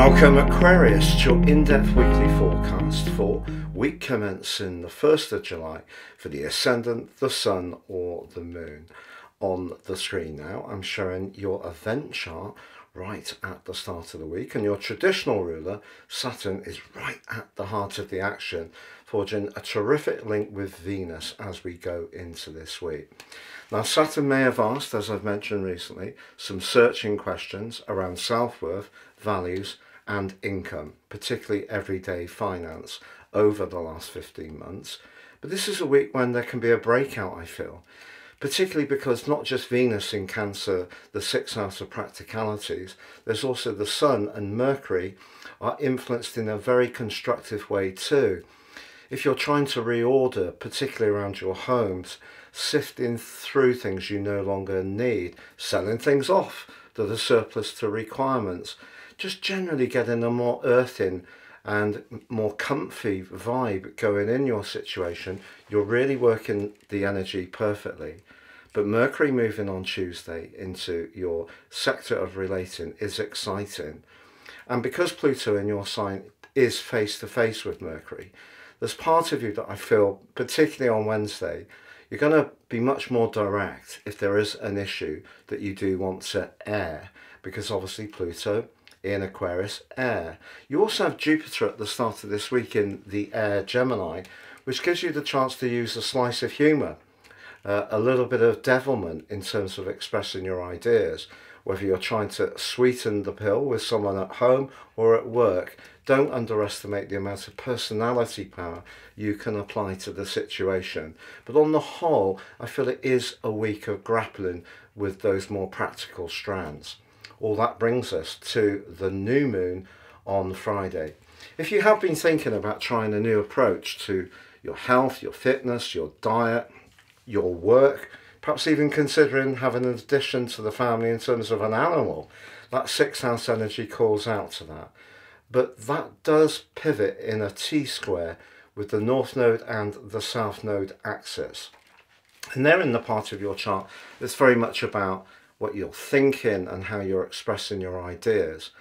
Welcome Aquarius to your in-depth weekly forecast for week commencing the 1st of July for the Ascendant, the Sun or the Moon. On the screen now I'm showing your event chart right at the start of the week, and your traditional ruler Saturn is right at the heart of the action, forging a terrific link with Venus as we go into this week. Now Saturn may have asked, as I've mentioned recently, some searching questions around self-worth, values and income, particularly everyday finance, over the last 15 months. But this is a week when there can be a breakout, I feel, particularly because not just Venus in Cancer, the 6th house of practicalities, there's also the Sun and Mercury are influenced in a very constructive way too. If you're trying to reorder, particularly around your homes, sifting through things you no longer need, selling things off that are surplus to requirements, just generally getting a more earthing and more comfy vibe going in your situation, you're really working the energy perfectly. But Mercury moving on Tuesday into your sector of relating is exciting. And because Pluto in your sign is face to face with Mercury, there's part of you that I feel, particularly on Wednesday, you're going to be much more direct if there is an issue that you do want to air, because obviously Pluto in Aquarius, air. You also have Jupiter at the start of this week in the air Gemini, which gives you the chance to use a slice of humour, a little bit of devilment in terms of expressing your ideas. Whether you're trying to sweeten the pill with someone at home or at work, don't underestimate the amount of personality power you can apply to the situation. But on the whole, I feel it is a week of grappling with those more practical strands. All that brings us to the new moon on Friday. If you have been thinking about trying a new approach to your health, your fitness, your diet, your work, perhaps even considering having an addition to the family in terms of an animal, that 6th house energy calls out to that. But that does pivot in a T-square with the North Node and the South Node axis. And they're in the part of your chart that's very much about what you're thinking and how you're expressing your ideas.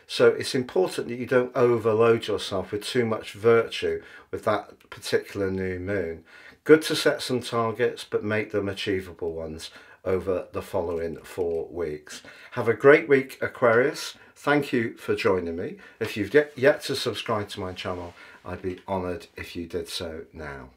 So it's important that you don't overload yourself with too much virtue with that particular new moon. Good to set some targets, but make them achievable ones over the following 4 weeks. Have a great week, Aquarius. Thank you for joining me. If you've yet to subscribe to my channel, I'd be honoured if you did so now.